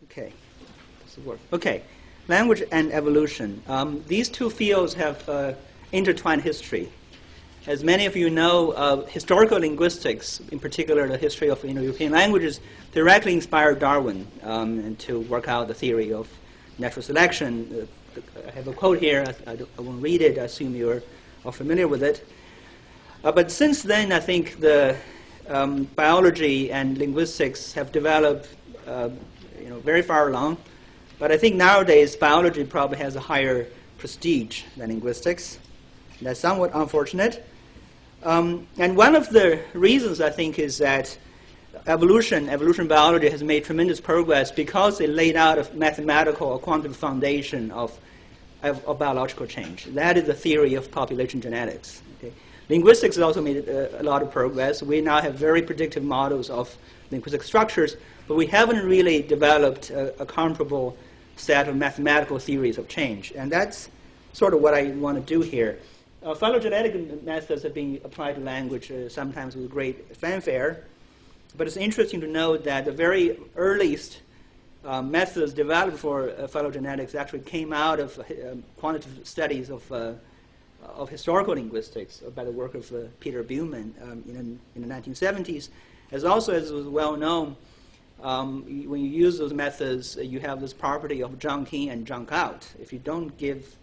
Okay, this will work. Okay, language and evolution. These two fields have intertwined history. As many of you know, historical linguistics, in particular the history of Indo-European languages, directly inspired Darwin to work out the theory of natural selection. I have a quote here. I won't read it. I assume you're all familiar with it. But since then, I think the biology and linguistics have developed very far along. But I think nowadays biology probably has a higher prestige than linguistics. That's somewhat unfortunate. And one of the reasons, I think, is that evolution biology has made tremendous progress because it laid out a mathematical or quantitative foundation of biological change. That is the theory of population genetics. Okay? Linguistics has also made a lot of progress. We now have very predictive models of linguistic structures, but we haven't really developed a comparable set of mathematical theories of change. And that's sort of what I want to do here. Phylogenetic methods have been applied to language sometimes with great fanfare, but it's interesting to note that the very earliest methods developed for phylogenetics actually came out of quantitative studies of historical linguistics by the work of Peter Buhlmann in the 1970s. As was well known, when you use those methods, you have this property of junk in and junk out. If you don't give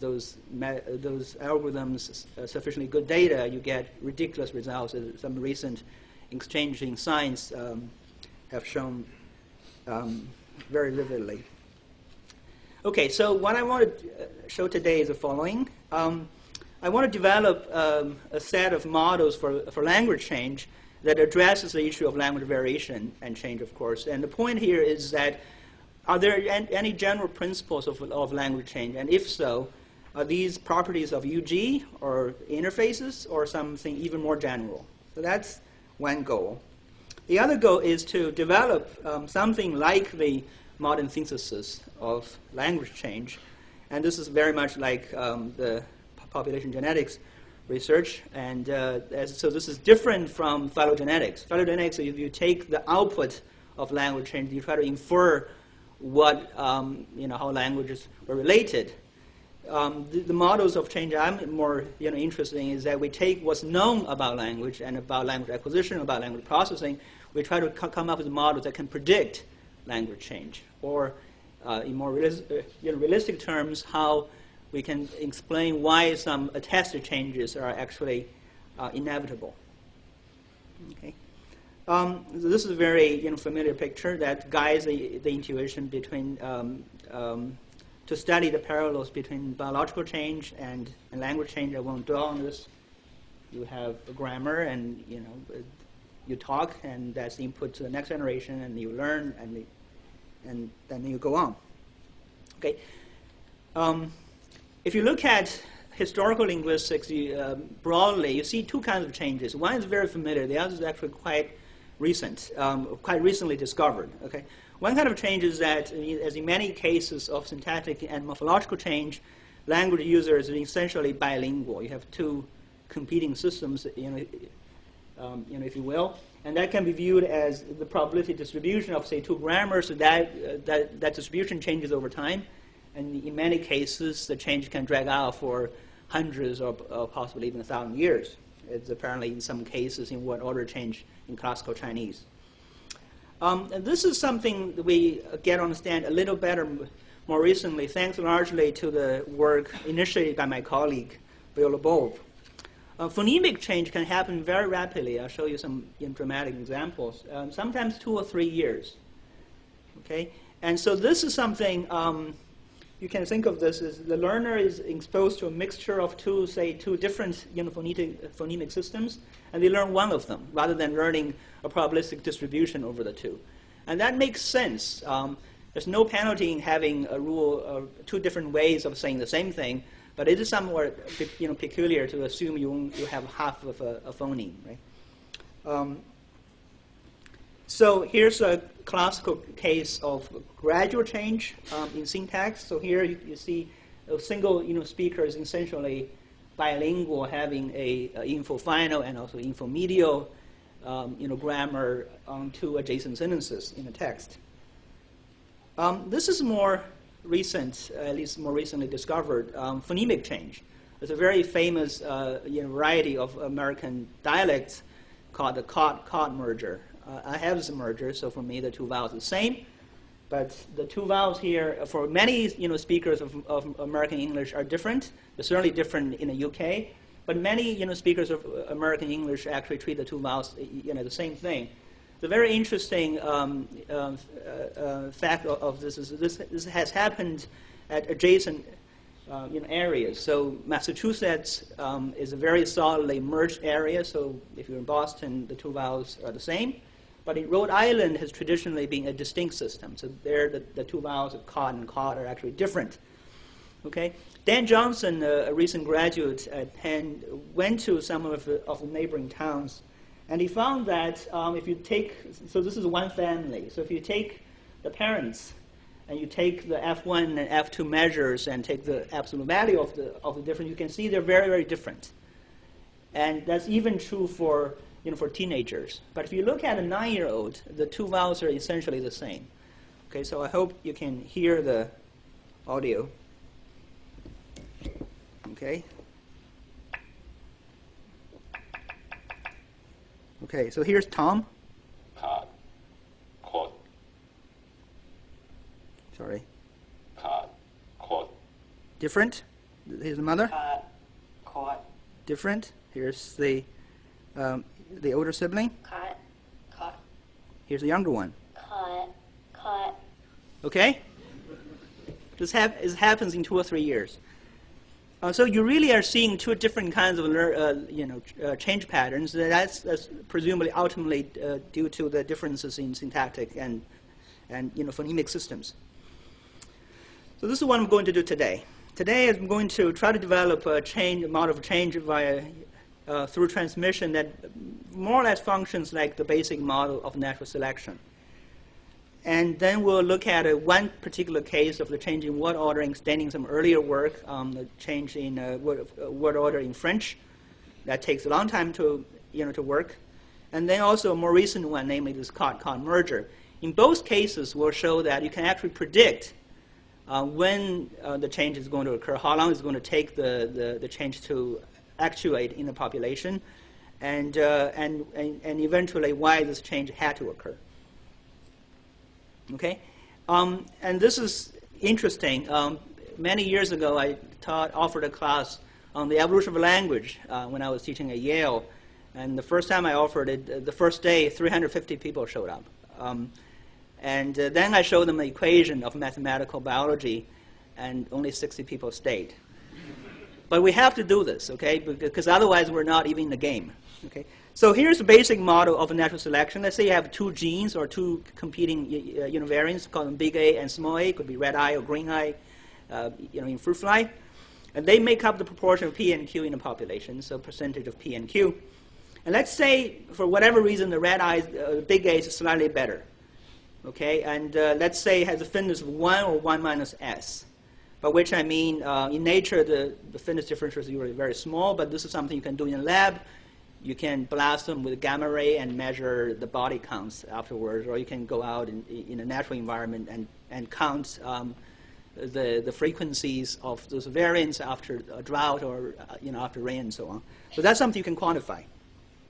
those algorithms sufficiently good data, you get ridiculous results, as some recent exchanges in science have shown very vividly. Okay, so what I want to show today is the following. I want to develop a set of models for language change that addresses the issue of language variation and change, of course. And the point here is that are there any general principles of language change? And if so, are these properties of UG or interfaces or something even more general? So that's one goal. The other goal is to develop something like the modern synthesis of language change. And this is very much like the population genetics research. And so this is different from phylogenetics. Phylogenetics, if you take the output of language change, you try to infer what, how languages were related. The models of change I'm more interested in is that we take what's known about language and about language acquisition, about language processing. We try to come up with models that can predict language change, or in more realistic terms, how we can explain why some attested changes are actually inevitable. Okay. This is a very familiar picture that guides the intuition between to study the parallels between biological change and language change. I won't dwell on this. You have a grammar, and you talk, and that's the input to the next generation, and you learn, and then you go on. Okay. If you look at historical linguistics broadly, you see two kinds of changes. One is very familiar. The other is actually quite recent, quite recently discovered. Okay. One kind of change is that, as in many cases of syntactic and morphological change, language users are essentially bilingual. You have two competing systems, if you will, and that can be viewed as the probability distribution of, say, two grammars. So that distribution changes over time, and in many cases, the change can drag out for hundreds or possibly even 1,000 years. It's apparently in some cases in word order change in classical Chinese. And this is something that we get to understand a little better more recently, thanks largely to the work initiated by my colleague, Bill Labov. Phonemic change can happen very rapidly. I'll show you some dramatic examples, sometimes 2 or 3 years. Okay? And so this is something, you can think of this as the learner is exposed to a mixture of two different phonemic systems, and they learn one of them, rather than learning a probabilistic distribution over the two. And that makes sense. There's no penalty in having a rule of two different ways of saying the same thing, but it is somewhat peculiar to assume you have half of a phoneme, right? So here's a classical case of gradual change in syntax. So here you see a single speaker is essentially bilingual, having a info-final and also info-medial grammar on two adjacent sentences in a text. This is more recent, at least more recently discovered, phonemic change. There's a very famous variety of American dialects called the cod merger. I have this merger, so for me the two vowels are the same. But the two vowels here, for many speakers of American English, are different. They're certainly different in the UK. But many speakers of American English actually treat the two vowels the same thing. The very interesting fact of this is this has happened at adjacent areas. So Massachusetts is a very solidly merged area. So if you're in Boston, the two vowels are the same. But in Rhode Island has traditionally been a distinct system. So there, the two vowels of cod and cod are actually different. Okay. Dan Johnson, a recent graduate at Penn, went to some of the neighboring towns, and he found that if you take, so this is one family. So if you take the parents and you take the F1 and F2 measures and take the absolute value of the difference, you can see they're very, very different. And that's even true for teenagers. But if you look at a 9-year-old, the two vowels are essentially the same. Okay, so I hope you can hear the audio. Okay. Okay, so here's Tom. Cod. Cod. Sorry. Cod. Cod. Different. Here's the mother. Cod. Cod. Different. Here's the older sibling. Cod. Cod. Here's the younger one. Cod. Cod. Okay. This happens in 2 or 3 years. So you really are seeing two different kinds of change patterns. That's presumably ultimately due to the differences in syntactic and phonemic systems. So this is what I'm going to do today. Today I'm going to try to develop a model of change via through transmission that more or less functions like the basic model of natural selection. And then we'll look at one particular case of the change in word order, extending some earlier work, the change in word order in French. That takes a long time to work. And then also a more recent one, namely this cod-cod merger. In both cases, we'll show that you can actually predict when the change is going to occur, how long it's going to take the change to actuate in the population, and eventually why this change had to occur. Okay, and this is interesting. Many years ago, I offered a class on the evolution of language when I was teaching at Yale, and the first time I offered it, the first day, 350 people showed up, and then I showed them the equation of mathematical biology, and only 60 people stayed. But we have to do this, okay, because otherwise we're not even in the game. Okay. So here's the basic model of natural selection. Let's say you have two genes or two competing univariants, call them big A and small a. It could be red eye or green eye, in fruit fly. And they make up the proportion of P and Q in the population, so percentage of P and Q. And let's say, for whatever reason, the red eye, big A is slightly better. Okay, and let's say it has a fitness of 1 or 1 minus S. By which I mean, in nature, the fitness differential is usually very small, but this is something you can do in a lab. You can blast them with a gamma ray and measure the body counts afterwards, or you can go out in a natural environment and count the frequencies of those variants after a drought or after rain and so on. So that's something you can quantify.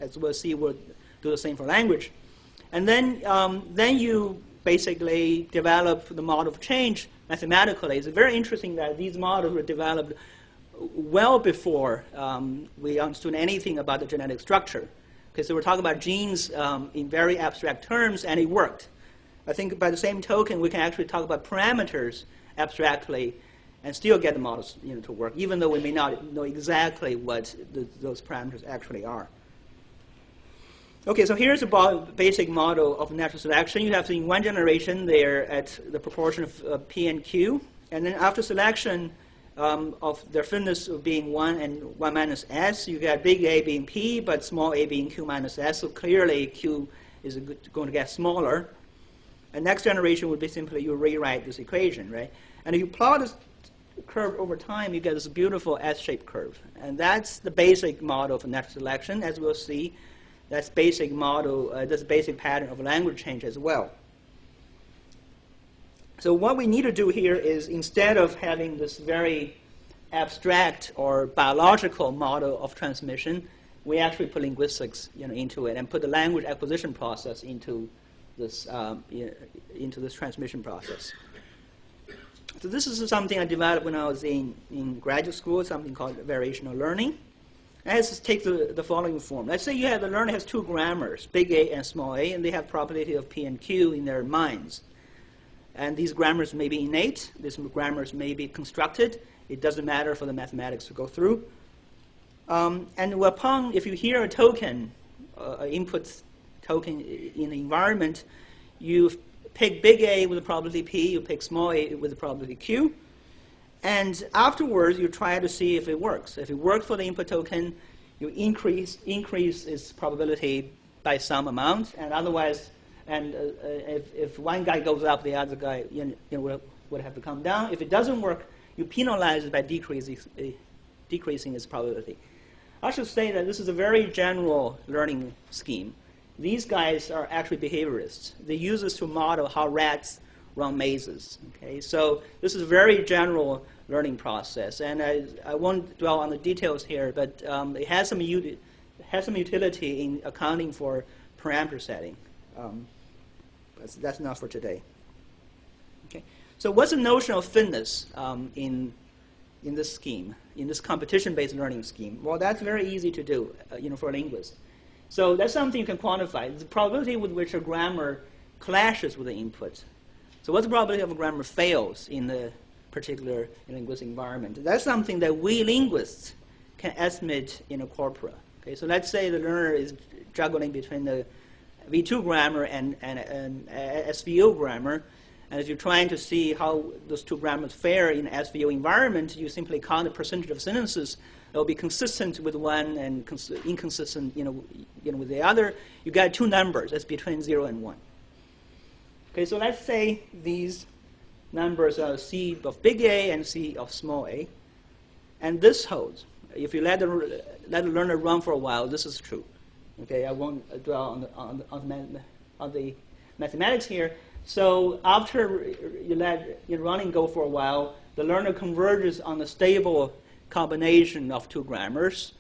As we'll see, we'll do the same for language. And then you basically develop the model of change mathematically. It's very interesting that these models were developed well before we understood anything about the genetic structure. Because they were talking about genes in very abstract terms, and it worked. I think by the same token, we can actually talk about parameters abstractly and still get the models to work, even though we may not know exactly what those parameters actually are. Okay, so here's the basic model of natural selection. You have in one generation, they're at the proportion of P and Q. And then after selection, of their fitness being 1 and 1 minus S, you got big A being P, but small a being Q minus S. So clearly Q is going to get smaller. And next generation would be simply you rewrite this equation, right? And if you plot this curve over time, you get this beautiful S-shaped curve. And that's the basic model for natural selection. As we'll see, that's basic model, this basic pattern of language change as well. So what we need to do here is, instead of having this very abstract or biological model of transmission, we actually put linguistics into it and put the language acquisition process into this transmission process. So this is something I developed when I was in graduate school, something called variational learning. And let's take the following form. Let's say the learner has two grammars, big A and small a, and they have probability of P and Q in their minds. And these grammars may be innate. These grammars may be constructed. It doesn't matter for the mathematics to go through. And if you hear a token, an input token in the environment, you pick big A with a probability P, you pick small a with a probability Q, and afterwards you try to see if it works. If it works for the input token, you increase its probability by some amount, and otherwise, if one guy goes up, the other guy would have to come down. If it doesn't work, you penalize it by decreasing its probability. I should say that this is a very general learning scheme. These guys are actually behaviorists. They use this to model how rats run mazes. Okay, so this is a very general learning process, and I won't dwell on the details here, but it has some utility in accounting for parameter setting. But that's not for today. Okay, so what's the notion of fitness in this scheme, in this competition-based learning scheme? Well, that's very easy to do, for a linguist. So that's something you can quantify. The probability with which a grammar clashes with the input. So what's the probability of a grammar fails in the particular linguistic environment? That's something that we linguists can estimate in a corpora. Okay, so let's say the learner is juggling between the V2 grammar and SVO grammar, and if you're trying to see how those two grammars fare in an SVO environment, you simply count the percentage of sentences that will be consistent with one and inconsistent, with the other. You got two numbers that's between 0 and 1. Okay, so let's say these numbers are C of big A and C of small a, and this holds. If you let the learner run for a while, this is true. Okay, I won't dwell on the mathematics here. So after you let your running go for a while, the learner converges on a stable combination of two grammars,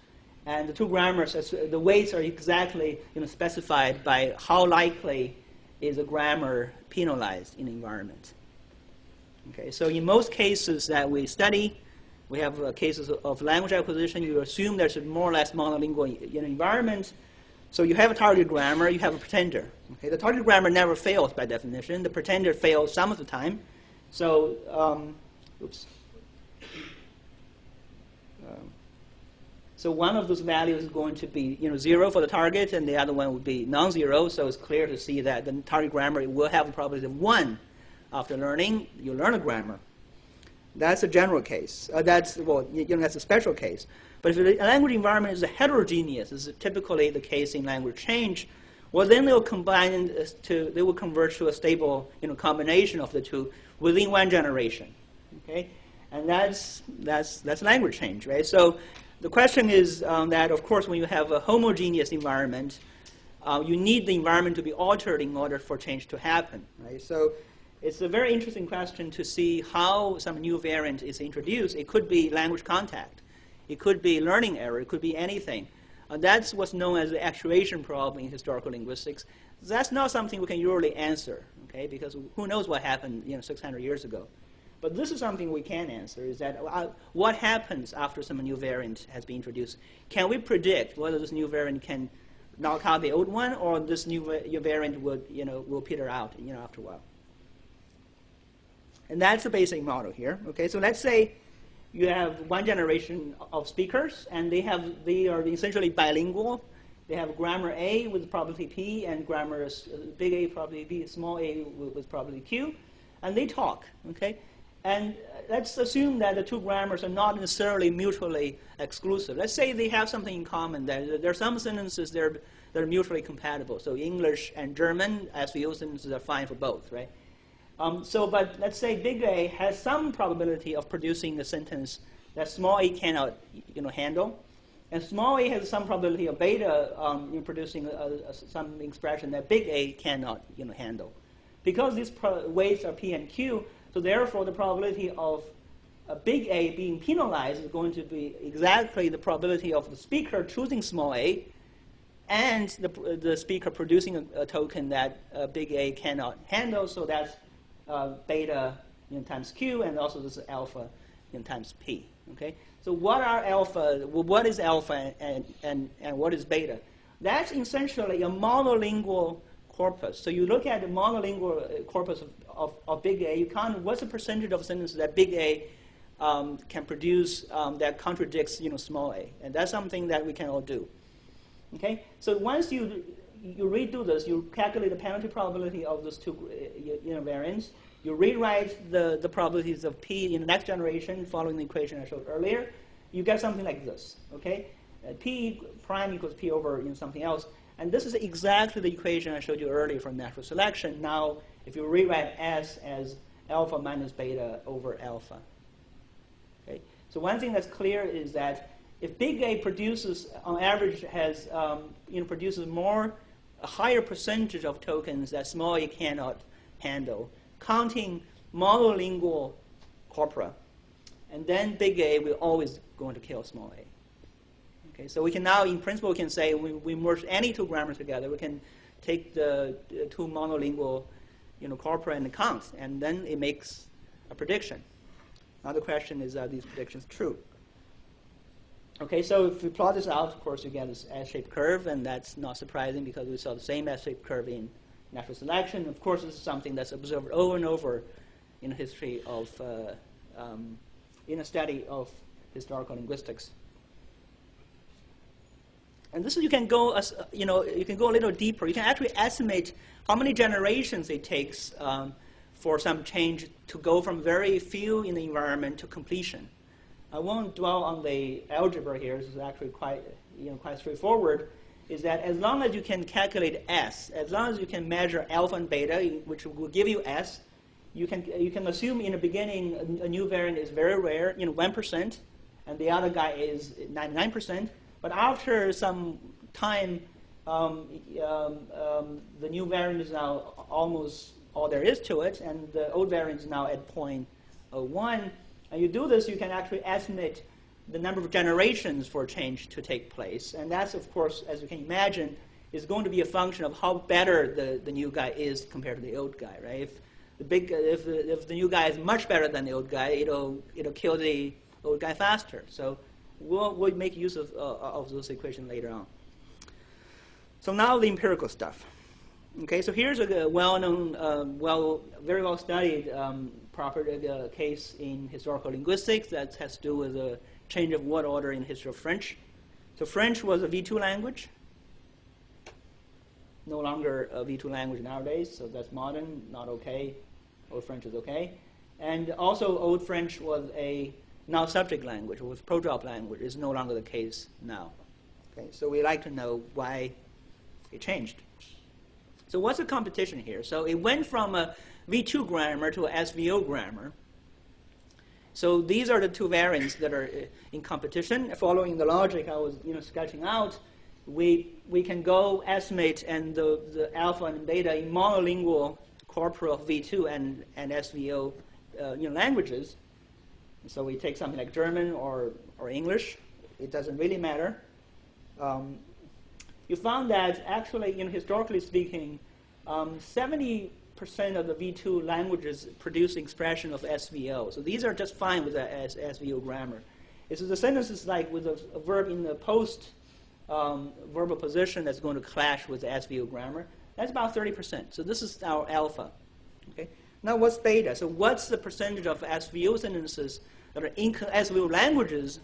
and the two grammars, the weights are exactly specified by how likely is a grammar penalized in the environment. Okay, so in most cases that we study, we have cases of language acquisition. You assume there's a more or less monolingual environment. So you have a target grammar, you have a pretender. Okay, the target grammar never fails by definition. The pretender fails some of the time. So, so one of those values is going to be 0 for the target, and the other one would be non-zero. So it's clear to see that the target grammar will have a probability of 1 after learning. You learn a grammar. That's a general case. That's a special case. But if the language environment is heterogeneous, this is typically the case in language change, well, then they will converge to a stable combination of the two within one generation. Okay, and that's language change, right? So the question is that, of course, when you have a homogeneous environment, you need the environment to be altered in order for change to happen, right? So it's a very interesting question to see how some new variant is introduced. It could be language contact. It could be learning error. It could be anything. That's what's known as the actuation problem in historical linguistics. That's not something we can usually answer, okay? Because who knows what happened 600 years ago. But this is something we can answer, is that what happens after some new variant has been introduced? Can we predict whether this new variant can knock out the old one, or this new variant will peter out after a while? And that's the basic model here. Okay, so let's say you have one generation of speakers, and they are essentially bilingual. They have grammar A with probability P, and grammar big A probability B, small a with probability Q, and they talk. Okay, and let's assume that the two grammars are not necessarily mutually exclusive. Let's say they have something in common. There are some sentences that are mutually compatible. So English and German, SVO sentences are fine for both, right? But let's say big A has some probability of producing a sentence that small a cannot, handle, and small a has some probability of beta producing some expression that big A cannot, handle. because these weights are P and Q, so therefore the probability of a big A being penalized is going to be exactly the probability of the speaker choosing small a and the speaker producing a token that big A cannot handle, so that's beta times Q, and also this is alpha times P. Okay? So what are alpha? Well, what is alpha and what is beta? That's essentially a monolingual corpus. So you look at the monolingual corpus of big A, you count what's the percentage of sentences that big A can produce that contradicts small a, and that's something that we can all do. Okay, so once you redo this, you calculate the penalty probability of those two variants. You rewrite the probabilities of P in the next generation following the equation I showed earlier. You get something like this. Okay, P prime equals P over something else, and this is exactly the equation I showed you earlier from natural selection. Now, if you rewrite S as alpha minus beta over alpha. Okay, so one thing that's clear is that if big A produces, on average, has produces a higher percentage of tokens that small a cannot handle, counting monolingual corpora, and then big A will always going to kill small a. Okay, so we can now, in principle, we can say we merge any two grammars together. We can take the two monolingual, corpora and count, and then it makes a prediction. Now the question is, are these predictions true? Okay, so if we plot this out, of course, you get this S-shaped curve, and that's not surprising because we saw the same S-shaped curve in natural selection. Of course, this is something that's observed over and over in the history of, in a study of historical linguistics. And this is, you can go, you can go a little deeper. You can actually estimate how many generations it takes for some change to go from very few in the environment to completion. I won't dwell on the algebra here. This is actually quite straightforward. Is that as long as you can calculate S, as long as you can measure alpha and beta, which will give you S, you can assume in the beginning a new variant is very rare, 1%, and the other guy is 99%. But after some time, the new variant is now almost all there is to it, and the old variant is now at 0.01. And you do this, you can actually estimate the number of generations for change to take place. And that's, of course, as you can imagine, is going to be a function of how better the new guy is compared to the old guy, right? If the new guy is much better than the old guy, it'll kill the old guy faster. So we'll make use of those equations later on. So now the empirical stuff. Okay, so here's a well-known, very well-studied case in historical linguistics that has to do with a change of word order in the history of French. So French was a V2 language, no longer a V2 language nowadays, so that's modern, not okay. Old French is okay. And also Old French was a now subject language, was pro-drop language, is no longer the case now. Okay, so we like to know why it changed. So what's the competition here? So it went from a V2 grammar to a SVO grammar. So these are the two variants that are in competition. Following the logic I was sketching out, we can go estimate and the alpha and beta in monolingual corpora of V2 and SVO languages. So we take something like German or English. It doesn't really matter. You found that actually, historically speaking, 70% of the V2 languages produce expression of SVO. So these are just fine with the SVO grammar. It's the sentences like with a verb in the post verbal position that's going to clash with the SVO grammar. That's about 30%. So this is our alpha. Okay. Now what's beta? So what's the percentage of SVO sentences that are in SVO languages,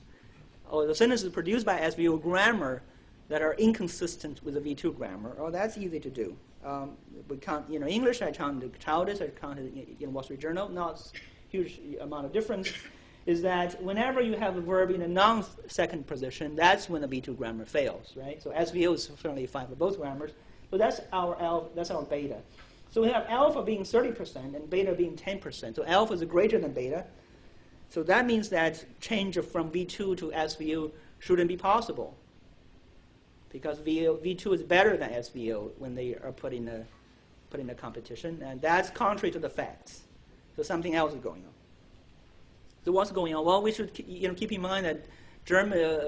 or the sentences produced by SVO grammar that are inconsistent with the V2 grammar? Oh, that's easy to do. We count, English, I counted childish, I counted Wall Street Journal, not huge amount of difference, is that whenever you have a verb in a non-second position, that's when the V2 grammar fails, right? So SVO is certainly fine for both grammars. So that's our beta. So we have alpha being 30% and beta being 10%. So alpha is greater than beta. So that means that change from V2 to SVO shouldn't be possible, because V2 is better than SVO when they are put in put in a competition, and that's contrary to the facts. So something else is going on. So what's going on? Well, we should keep in mind that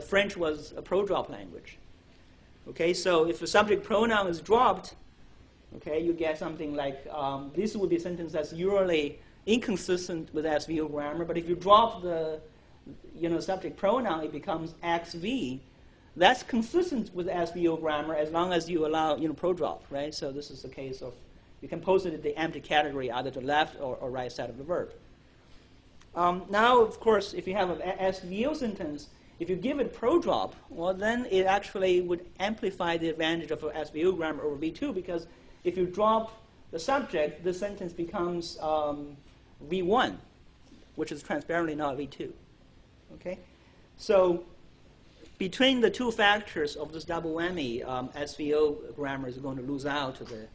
French was a pro-drop language. Okay, so if the subject pronoun is dropped, okay, you get something like this would be a sentence that's usually inconsistent with SVO grammar. But if you drop the subject pronoun, it becomes XV. That's consistent with SVO grammar as long as you allow pro-drop, right? So this is the case of, you can post it in the empty category, either the left or right side of the verb. Now, of course, if you have an SVO sentence, if you give it pro-drop, well, then it actually would amplify the advantage of SVO grammar over V2, because if you drop the subject, the sentence becomes V1, which is transparently not V2. Okay? So between the two factors of this double whammy, SVO grammar is going to lose out to the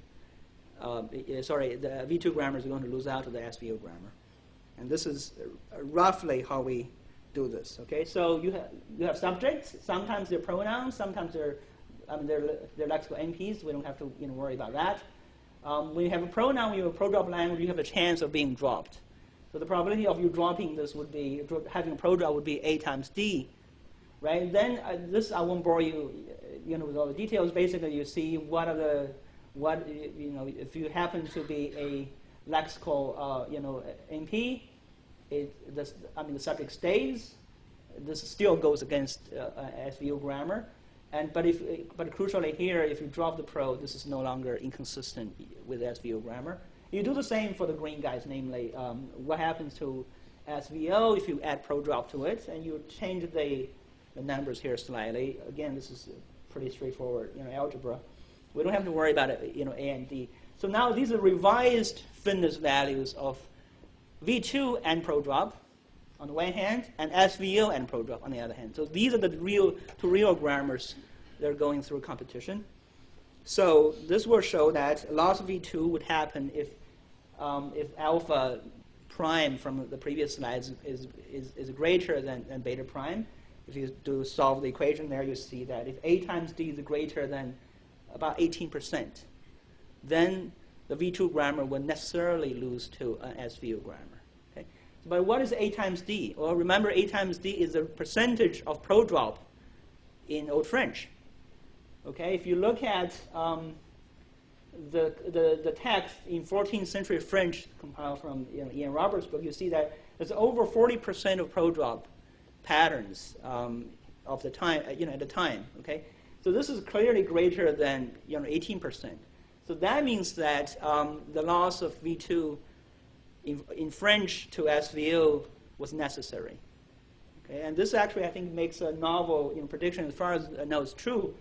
the V2 grammar is going to lose out to the SVO grammar. And this is roughly how we do this. Okay, so you have subjects. Sometimes they're pronouns. Sometimes they're lexical NPs. We don't have to worry about that. When you have a pronoun, you have a pro-drop language, you have a chance of being dropped. So the probability of you dropping this would be, having a pro-drop would be A times D, right? Then this, I won't bore you, with all the details. Basically, you see if you happen to be a lexical, NP, the subject stays. This still goes against SVO grammar. But crucially here, if you drop the pro, this is no longer inconsistent with SVO grammar. You do the same for the green guys, namely, what happens to SVO if you add pro drop to it, and you change the numbers here slightly. Again, this is pretty straightforward, algebra. We don't have to worry about it, A and D. So now these are revised fitness values of V2 and pro drop on the one hand, and SVO and pro drop on the other hand. So these are the two real grammars that are going through competition. So this will show that loss of V2 would happen if alpha prime from the previous slides is greater than beta prime. If you do solve the equation there, you see that if A times D is greater than about 18%, then the V2 grammar will necessarily lose to an SVO grammar. Okay? But what is A times D? Well, remember A times D is the percentage of pro drop in Old French. Okay, if you look at the text in 14th century French compiled from Ian Roberts' book, you see that there's over 40% of pro drop patterns of the time, at the time. Okay, so this is clearly greater than 18%. So that means that the loss of V2 in French to SVO was necessary. Okay, and this actually, I think, makes a novel prediction as far as I know it's true.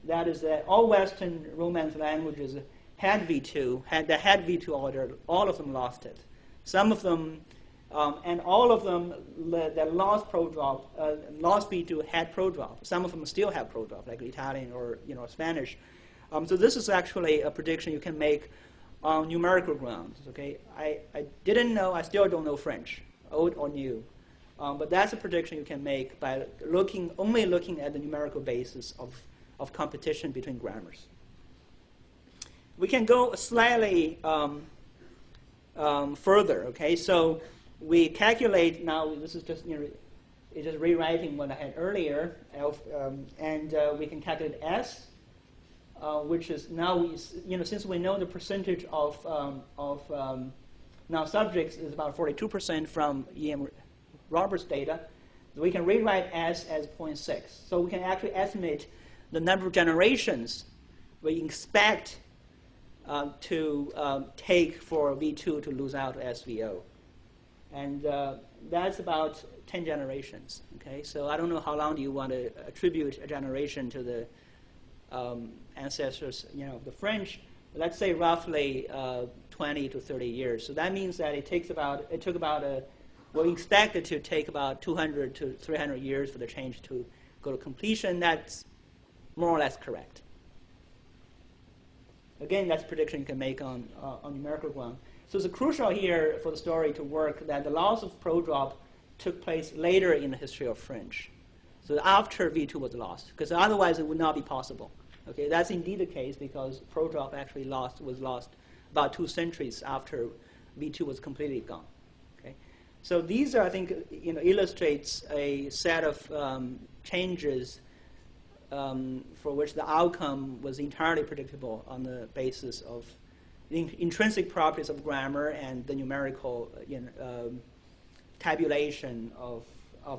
That is that all Western Romance languages had V2, had V2 order. All of them lost it. Some of them, and all of them that lost pro drop, lost V2 had pro drop. Some of them still have pro drop, like Italian or Spanish. So this is actually a prediction you can make on numerical grounds. Okay, I didn't know. I still don't know French, old or new. But that's a prediction you can make by only looking at the numerical basis of competition between grammars. We can go slightly further. Okay, so we calculate now. This is just it's just rewriting what I had earlier, and we can calculate S, which is now since we know the percentage of now subjects is about 42% from E.M. Roberts' data, we can rewrite S as 0.6. So we can actually estimate the number of generations we expect to take for V2 to lose out to SVO. And that's about 10 generations. Okay, so I don't know how long do you want to attribute a generation to the ancestors, of the French. Let's say roughly 20 to 30 years. So that means that we expect it to take about 200 to 300 years for the change to go to completion. That's more or less correct. Again, that's a prediction you can make on numerical ground. So it's crucial here for the story to work that the loss of pro drop took place later in the history of French. So after V2 was lost, because otherwise it would not be possible. Okay, that's indeed the case because pro drop actually was lost about 2 centuries after V2 was completely gone. Okay? So these are, I think, illustrates a set of changes for which the outcome was entirely predictable on the basis of the intrinsic properties of grammar and the numerical tabulation of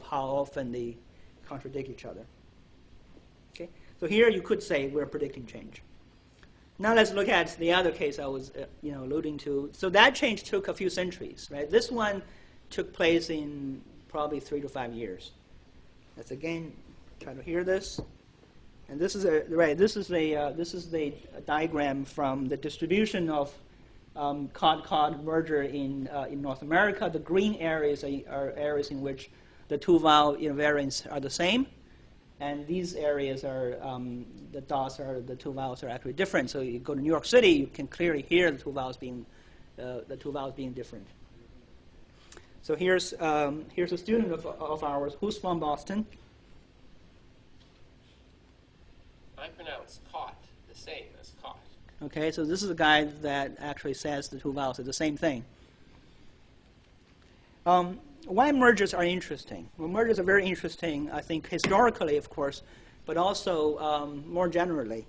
how often they contradict each other. Okay? So here you could say we're predicting change. Now let's look at the other case I was alluding to. So that change took a few centuries, right? This one took place in probably 3 to 5 years. Let's again try to hear this. And this is the diagram from the distribution of cod-cod merger in North America. The green areas are areas in which the 2 vowel variants are the same, and these areas are the dots are the 2 vowels are actually different. So you go to New York City, you can clearly hear the 2 vowels being different. So here's a student of ours who's from Boston. I pronounce caught the same as caught. Okay, so this is a guy that actually says the 2 vowels are the same thing. Why mergers are interesting? Well, mergers are very interesting, I think, historically, of course, but also more generally.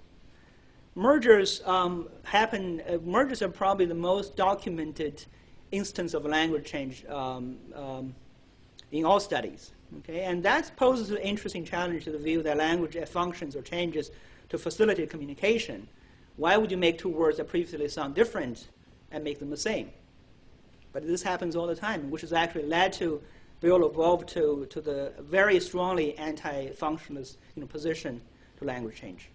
Mergers mergers are probably the most documented instance of language change in all studies. Okay, and that poses an interesting challenge to the view that language functions or changes to facilitate communication. Why would you make 2 words that previously sound different and make them the same? But this happens all the time, which has actually led to will evolve to the very strongly anti-functionalist position to language change.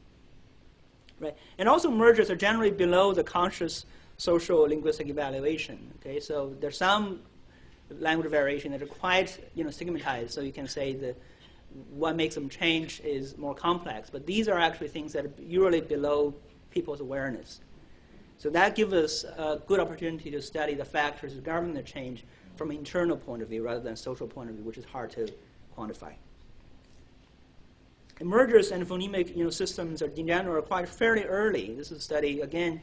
Right? And also mergers are generally below the conscious social linguistic evaluation. Okay, so there's some language variation that are quite stigmatized. So you can say that what makes them change is more complex. But these are actually things that are usually below people's awareness. So that gives us a good opportunity to study the factors governing the change from an internal point of view rather than a social point of view, which is hard to quantify. And mergers and phonemic systems in general are quite fairly early. This is a study, again,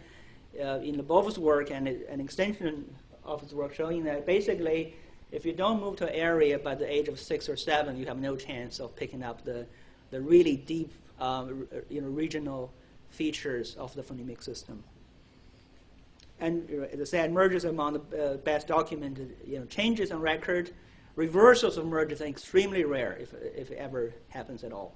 in Lebova's work and an extension of his work showing that basically if you don't move to an area by the age of 6 or 7, you have no chance of picking up the really deep regional features of the phonemic system. And as I said, mergers are among the best documented changes on record. Reversals of mergers are extremely rare, if it ever happens at all.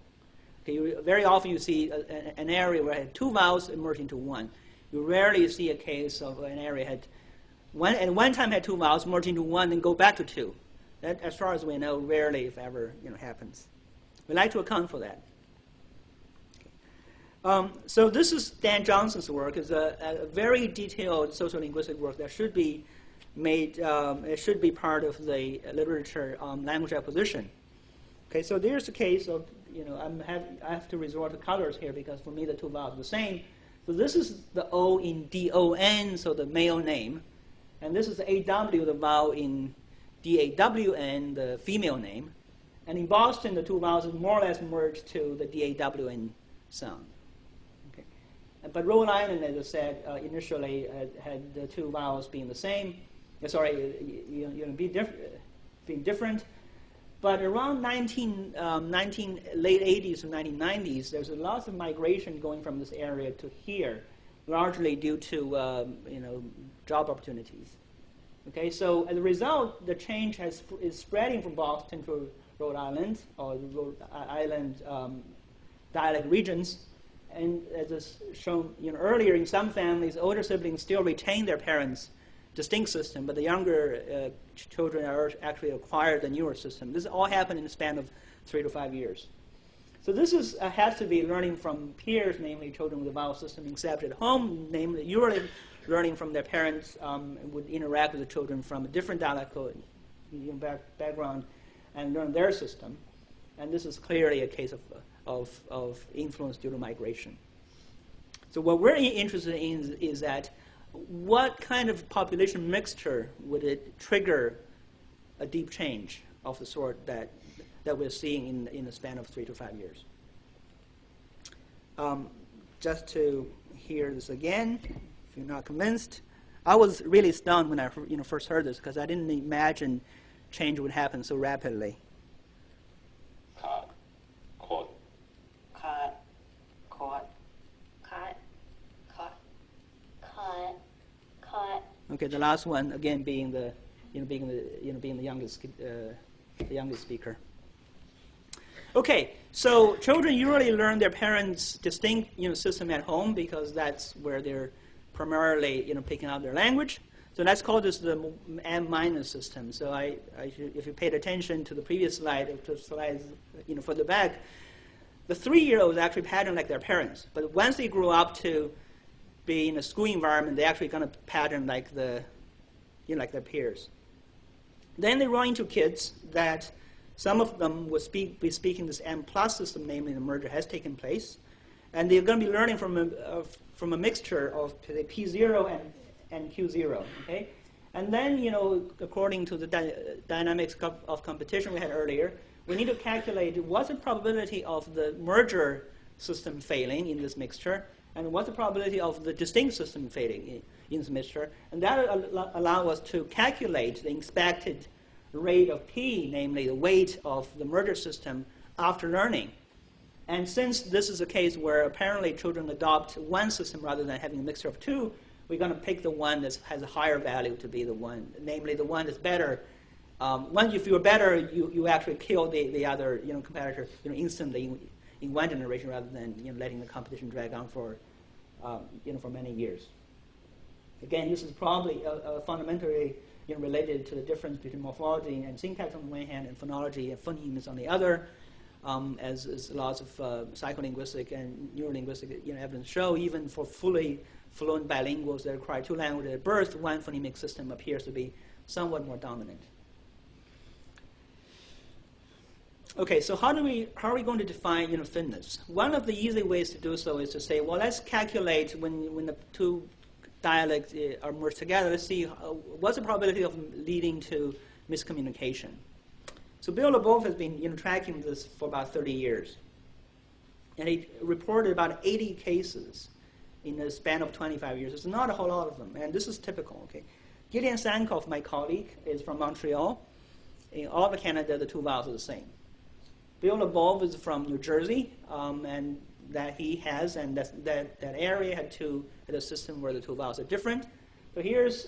Okay, very often you see an area where it had 2 vowels merged into 1. You rarely see a case of an area at one time had 2 vowels merged into 1 and go back to 2. That, as far as we know, rarely, if ever, happens. We like to account for that. So this is Dan Johnson's work. It's a very detailed social linguistic work that should be made. It should be part of the literature on language acquisition. Okay, so there's a case of I have to resort to colors here because for me the 2 vowels are the same. So this is the O in D-O-N, so the male name, and this is the A-W, the vowel in D-A-W-N, the female name. And in Boston, the 2 vowels are more or less merged to the D-A-W-N sound. But Rhode Island, as I said, initially had the 2 vowels being the same. Being different. But around late 80s and 1990s, there's a lot of migration going from this area to here, largely due to job opportunities. Okay, so as a result, the change is spreading from Boston to Rhode Island or the Rhode Island dialect regions. And as is shown earlier, in some families, older siblings still retain their parents' distinct system, but the younger children are actually acquired the newer system. This all happened in the span of 3 to 5 years. So this has to be learning from peers, namely children with a vowel system, except at home, namely usually learning from their parents would interact with the children from a different dialectal background and learn their system. And this is clearly a case of influence due to migration. So what we're interested in is that what kind of population mixture would it trigger a deep change of the sort that we're seeing in the span of 3 to 5 years. Just to hear this again, if you're not convinced, I was really stunned when I first heard this because I didn't imagine change would happen so rapidly. caught, caught, caught, caught, caught, caught, caught, caught, Okay, the last one again being the being the youngest speaker. Okay, so children usually learn their parents' distinct system at home because that's where they're primarily picking up their language. So let's call this the M- system. So if you paid attention to the previous slide, to slides further back, the 3-year-olds actually pattern like their parents. But once they grow up to be in a school environment, they're actually going to pattern like like their peers. Then they run into kids that some of them will be speaking this M+ system, namely the merger has taken place, and they're going to be learning from a mixture of P0 and Q0. Okay, and then according to the dynamics of competition we had earlier, we need to calculate what's the probability of the merger system failing in this mixture, and what's the probability of the distinct system failing in this mixture, and that allow us to calculate the expected rate of P, namely the weight of the merger system after learning. And since this is a case where apparently children adopt one system rather than having a mixture of two, we're going to pick the one that has a higher value to be the one, namely the one that's better. Once you feel better, you actually kill the other competitor instantly in one generation rather than letting the competition drag on for many years. Again, this is probably fundamentally related to the difference between morphology and syntax on the one hand, and phonology and phonemes on the other, as lots of psycholinguistic and neurolinguistic evidence show. Even for fully fluent bilinguals that acquire 2 languages at birth, one phonemic system appears to be somewhat more dominant. Okay, so how are we going to define fitness? One of the easy ways to do so is to say, well, let's calculate when the 2 dialects are merged together. Let's see what's the probability of leading to miscommunication. So Bill Leboeuf has been tracking this for about 30 years, and he reported about 80 cases in a span of 25 years. It's not a whole lot of them, and this is typical. Okay, Gideon Sankoff, my colleague, is from Montreal. In all of Canada, the 2 vowels are the same. Bill Leboeuf is from New Jersey, and that he has, and that area had a system where the 2 vowels are different. So here's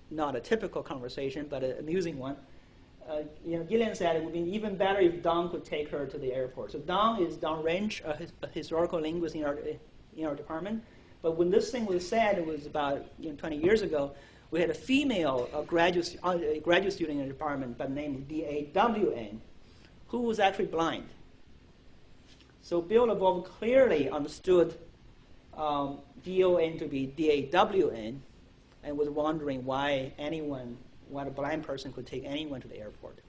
not a typical conversation, but an amusing one. Gillian said it would be even better if Don could take her to the airport. So Don is Don Range, a historical linguist in our department. But when this thing was said, it was about 20 years ago. We had a female graduate student in the department by the name of D-A-W-N, who was actually blind. So Bill Leboeuf clearly understood D-O-N to be D-A-W-N, and was wondering why a blind person could take anyone to the airport.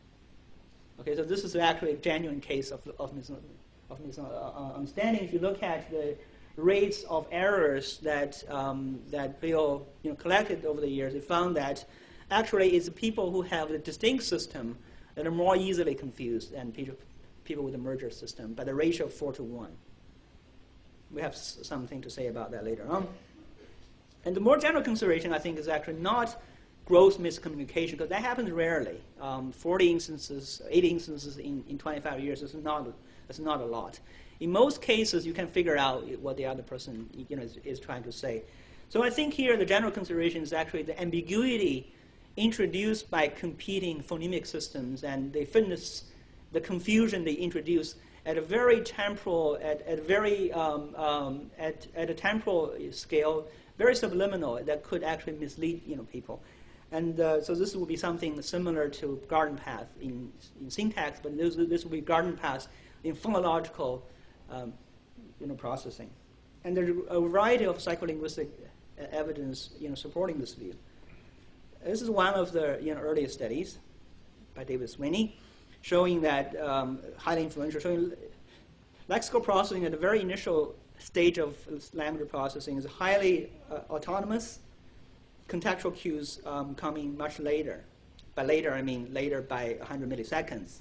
Okay, so this is actually a genuine case of misunderstanding. If you look at the rates of errors that Bill collected over the years, he found that actually it's the people who have a distinct system that are more easily confused than people with a merger system, by the ratio of 4:1. We have something to say about that later on. And the more general consideration, I think, is actually not gross miscommunication, because that happens rarely. 40 instances, 80 instances in 25 years is not a lot. In most cases, you can figure out what the other person is trying to say. So I think here the general consideration is actually the ambiguity introduced by competing phonemic systems and the confusion they introduce at a very temporal, at a temporal scale, very subliminal, that could actually mislead people. And so this will be something similar to garden path in syntax, but this will be garden path in phonological processing. And there's a variety of psycholinguistic evidence supporting this view. This is one of the earliest studies by David Sweeney, showing that highly influential, showing lexical processing at the very initial stage of language processing is highly autonomous. Contextual cues coming much later. By later, I mean later by 100 milliseconds,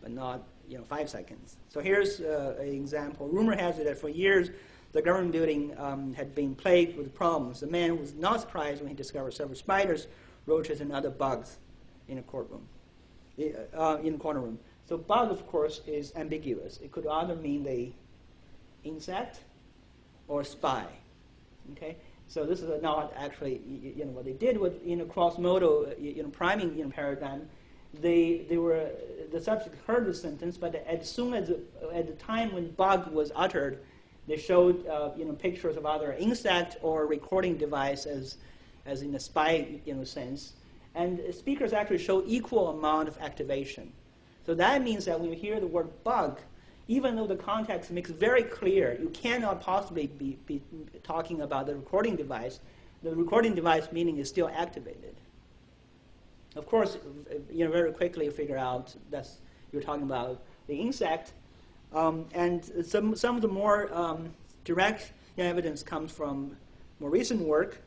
but not 5 seconds. So here's an example. Rumor has it that for years, the government building had been plagued with problems. The man was not surprised when he discovered several spiders, roaches, and other bugs in a courtroom, in the corner room. So bug, of course, is ambiguous. It could either mean the insect or spy. Okay, so this is not actually what they did with cross-modal priming paradigm. The subject heard the sentence, but as soon as at the time when bug was uttered, they showed pictures of either insect or recording device as in a spy sense, and speakers actually show equal amount of activation. So that means that when you hear the word bug, even though the context makes very clear, you cannot possibly be talking about the recording device. The recording device meaning is still activated. Of course, very quickly you figure out that you're talking about the insect. And some of the more direct evidence comes from more recent work.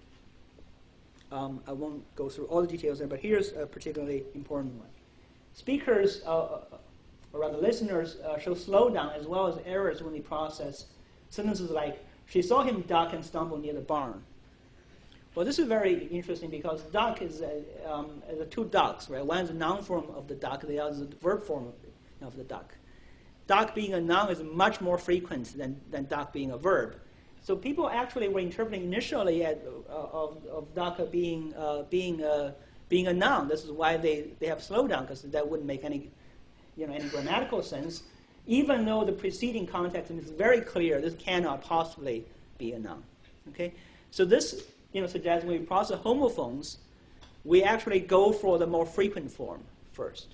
I won't go through all the details there, but here's a particularly important one. Speakers, or rather listeners, show slowdown as well as errors when they process sentences like, she saw him duck and stumble near the barn. Well, this is very interesting because duck is the two ducks, right? One is the noun form of the duck, the other is the verb form of the duck. Duck being a noun is much more frequent than duck being a verb. So people actually were interpreting initially of duck being a noun. This is why they have slowdown, because that wouldn't make any grammatical sense, even though the preceding context is very clear. This cannot possibly be a noun. Okay, so this suggests when we process homophones, we actually go for the more frequent form first.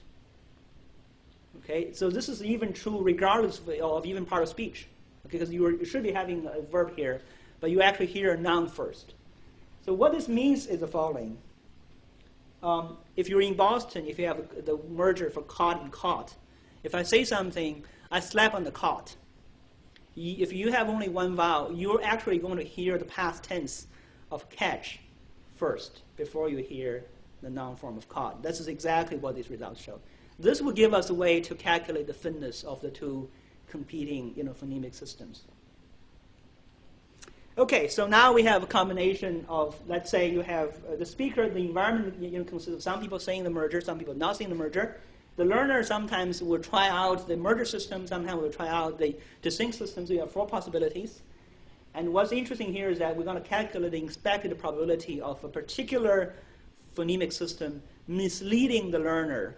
Okay, so this is even true regardless of even part of speech. Okay, because you should be having a verb here, but you actually hear a noun first. So what this means is the following. If you're in Boston, if you have the merger for caught and caught, if I say something, I slap on the caught. If you have only one vowel, you're actually going to hear the past tense of catch first before you hear the noun form of caught. This is exactly what these results show. This will give us a way to calculate the fitness of the two competing phonemic systems. Okay, so now we have a combination of, let's say you have the speaker, the environment consists of some people saying the merger, some people not saying the merger. The learner sometimes will try out the merger system, sometimes will try out the distinct system. So you have 4 possibilities. And what's interesting here is that we're going to calculate the expected probability of a particular phonemic system misleading the learner,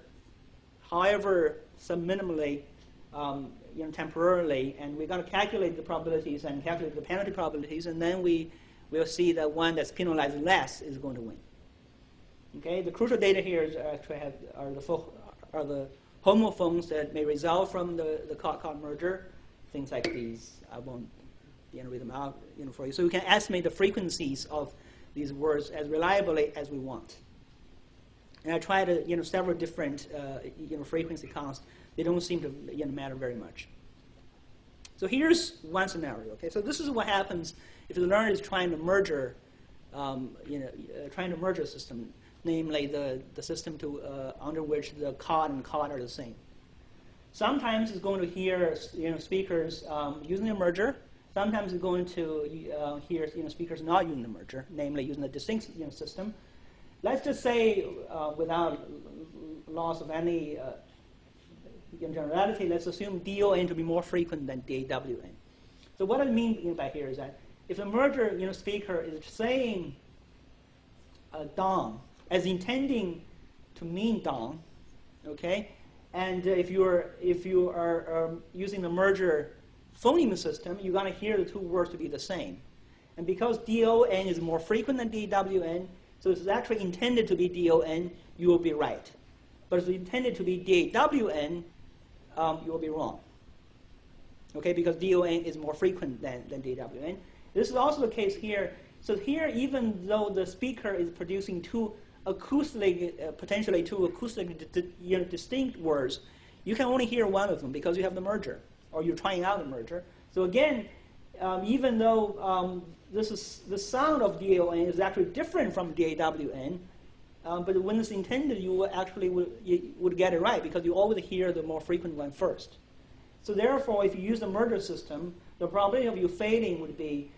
however subminimally, temporarily, and we're going to calculate the probabilities and calculate the penalty probabilities, and then we'll see that one that's penalized less is going to win. Okay, the crucial data here is actually are the homophones that may result from the caught merger, things like these. I won't read them out for you. So we can estimate the frequencies of these words as reliably as we want. And I tried several different frequency counts. They don't seem to matter very much. So here's one scenario. Okay, so this is what happens if the learner is trying to merger, a system, namely the system under which the caught and caught are the same. Sometimes it's going to hear speakers using the merger. Sometimes it's going to hear speakers not using the merger, namely using the distinct system. Let's just say, without loss of any generality, let's assume DON to be more frequent than DAWN. So what I mean by here is that if the merger speaker is saying dong as intending to mean dong, okay, and if you are using the merger phoneme system, you're going to hear the two words to be the same. And because DON is more frequent than DAWN, so if it's actually intended to be DON, you will be right. But if it's intended to be DAWN, you will be wrong. Okay, because DON is more frequent than DAWN. This is also the case here. So here, even though the speaker is producing potentially two acoustically distinct words, you can only hear one of them because you have the merger, or you're trying out the merger. So again, even though the sound of DON is actually different from DAWN, but when it's intended, you would get it right because you always hear the more frequent one first. So therefore, if you use the merger system, the probability of you failing would be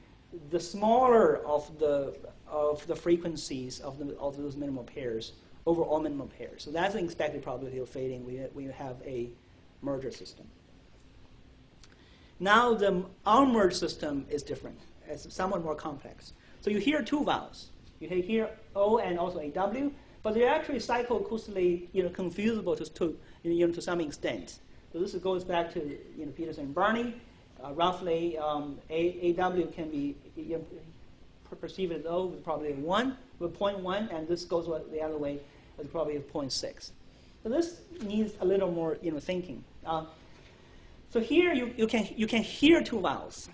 the smaller of the frequencies of those minimal pairs over all minimal pairs. So that's an expected probability of failing when you have a merger system. Now the unmerged system is different. It's somewhat more complex. So you hear two vowels. You hear O and also AW, but they're actually psychoacoustically confusable to some extent. So this goes back to Peterson and Barney. Roughly, AW can be perceived as O with probability of 1, with 0.1, and this goes the other way with probability of 0.6. So this needs a little more thinking. So here you can hear two vowels,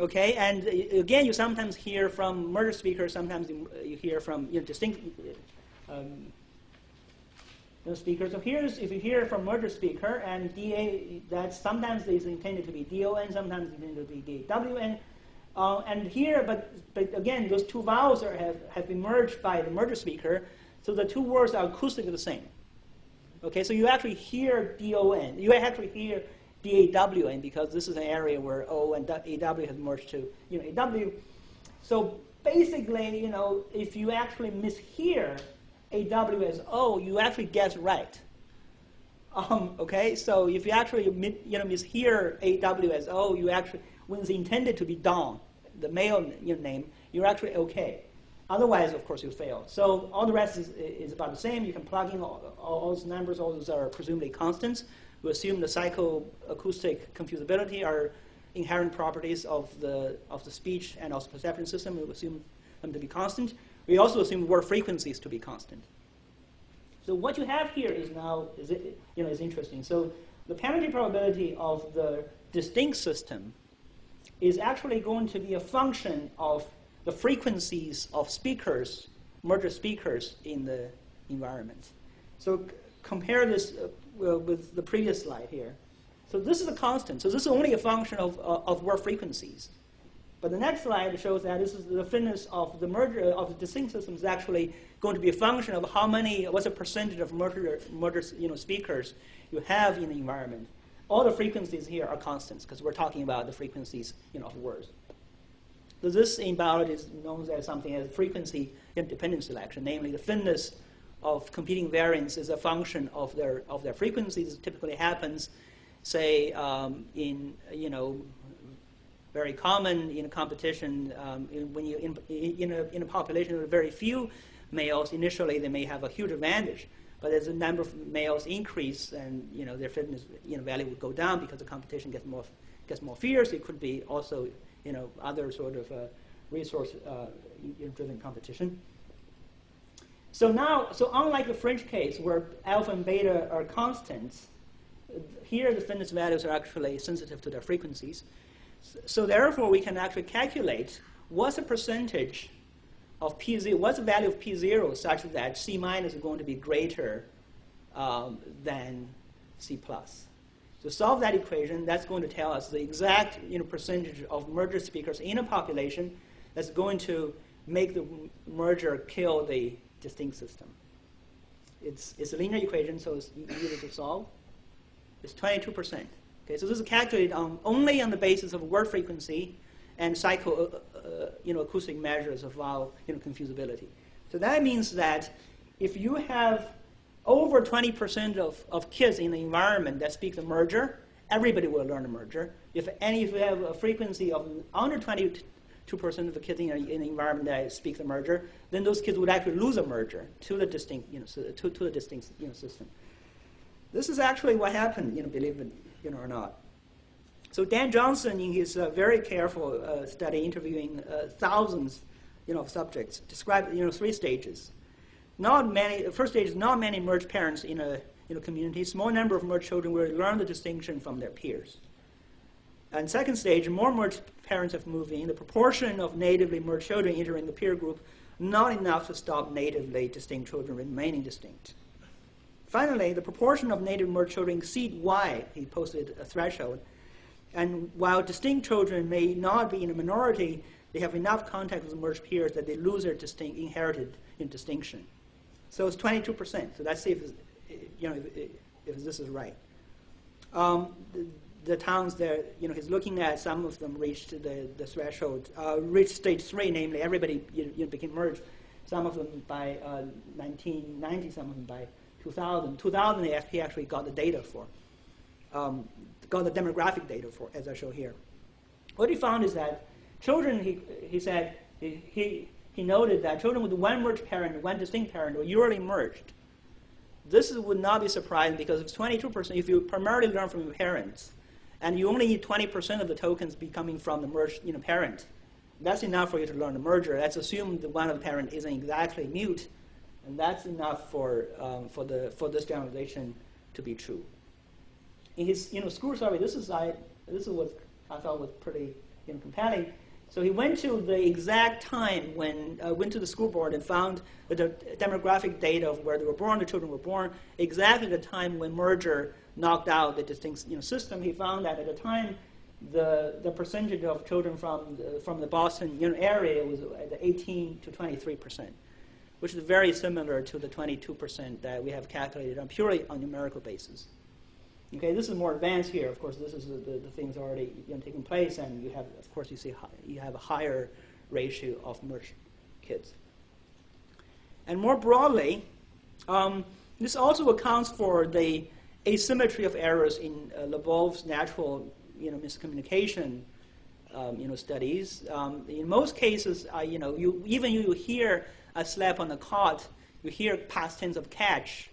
okay? And again, you sometimes hear from merger speakers. Sometimes you hear from distinct speakers. So here's if you hear from merger speaker and DA, that sometimes is intended to be DON, sometimes intended to be DAWN. And here, but again, those two vowels have been merged by the merger speaker, so the two words are acoustically the same. Okay, so you actually hear DON. You actually hear DAWN because this is an area where O and AW has merged to AW. So basically, if you actually mishear AW as O, you actually guess right. Okay, so if you actually mishear AW as O, you actually, when it's intended to be Dong, the male name, you're actually okay. Otherwise, of course, you fail. So all the rest is about the same. You can plug in all those numbers. All those are presumably constants. We assume the psychoacoustic confusability are inherent properties of the speech and also perception system. We assume them to be constant. We also assume word frequencies to be constant. So what you have here is is interesting. So the penalty probability of the distinct system is actually going to be a function of the frequencies of speakers, merger speakers in the environment. So compare this with the previous slide here. So this is a constant. So this is only a function of word frequencies. But the next slide shows that this is the fitness of the merger of the distinct system is actually going to be a function of what's the percentage of merger speakers you have in the environment. All the frequencies here are constants because we're talking about the frequencies of words. So this in biology is known as something as frequency independent selection, namely the fitness of competing variants is a function of their frequencies. It typically happens, say, in very common in competition when you in a population with very few males. Initially, they may have a huge advantage, but as the number of males increase, and their fitness value would go down because the competition gets more fierce. It could be also other sort of resource driven competition. So unlike the French case where alpha and beta are constants, here the fitness values are actually sensitive to their frequencies. So therefore, we can actually calculate what's the percentage of P0, what's the value of P0 such that C minus is going to be greater than C plus. To solve that equation, that's going to tell us the exact percentage of merger speakers in a population that's going to make the merger kill the distinct system. It's a linear equation, so it's easy to solve. It's 22%. Okay, so this is calculated only on the basis of word frequency and acoustic measures of vowel confusability. So that means that if you have over 20% of kids in the environment that speak the merger, everybody will learn the merger. If you have a frequency of under 22% of the kids in the environment that speak the merger, then those kids would actually lose a merger to the distinct, to the distinct system. This is actually what happened, believe it or not. So Dan Johnson, in his very careful study interviewing thousands of subjects, described 3 stages. The first stage is not many merged parents in a community. Small number of merged children will learn the distinction from their peers. And second stage, more merged parents have moved in. The proportion of natively merged children entering the peer group, not enough to stop natively distinct children remaining distinct. Finally, the proportion of native merged children exceed Y. He posted a threshold. And while distinct children may not be in a minority, they have enough contact with merged peers that they lose their inherited distinction. So it's 22%. So let's see if this is right. the towns that he's looking at, some of them reached the threshold, reached stage 3, namely everybody became merged. Some of them by 1990, some of them by 2000. 2000, the FP actually got the data for, got the demographic data for, as I show here. What he found is that children, he said, he noted that children with one merged parent, one distinct parent, were usually merged. This would not be surprising because it's 22%. If you primarily learn from your parents, and you only need 20% of the tokens be coming from the merged parent, that's enough for you to learn the merger. Let's assume that one of the parent isn't exactly mute, and that's enough for this generalization to be true. In his school survey, this is what I thought was pretty compelling. So he went to the exact time when went to the school board and found the demographic data of where they were born, the children were born, exactly the time when merger knocked out the distinct system. He found that at the time the percentage of children from the Boston area was at 18 to 23%, which is very similar to the 22% that we have calculated on purely on numerical basis. Okay, this is more advanced here. Of course, this is the things already taking place, and you have, of course, you have a higher ratio of merged kids. And more broadly, this also accounts for the asymmetry of errors in Lebov's natural miscommunication studies. In most cases, you hear a slap on the cot, you hear past tense of catch.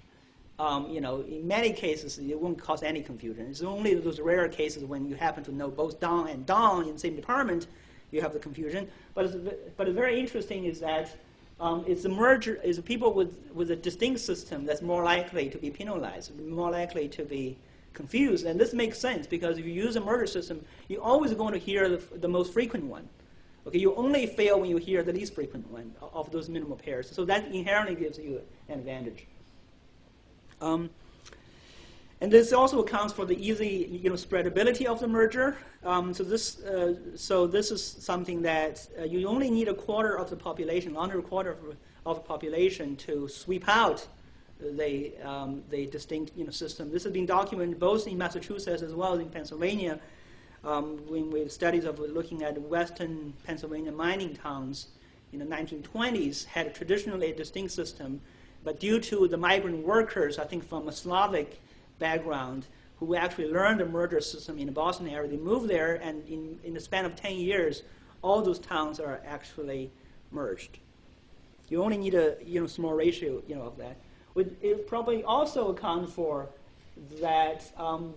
In many cases, it won't cause any confusion. It's only those rare cases when you happen to know both Dong and Dong in the same department, you have the confusion. But very interesting is that it's the merger, is people with a distinct system that's more likely to be penalized, more likely to be confused. And this makes sense because if you use a merger system, you're always going to hear the most frequent one. Okay, you only fail when you hear the least frequent one of those minimal pairs. So that inherently gives you an advantage. And this also accounts for the easy spreadability of the merger. So this is something that you only need a quarter of the population, under a quarter of the population to sweep out the distinct system. This has been documented both in Massachusetts as well as in Pennsylvania. When we have studies of looking at western Pennsylvania mining towns in the 1920s had traditionally a distinct system, but due to the migrant workers, I think from a Slavic background, who actually learned the merger system in the Boston area, they moved there, and in the span of 10 years, all those towns are actually merged. You only need a small ratio of that. It probably also accounts for that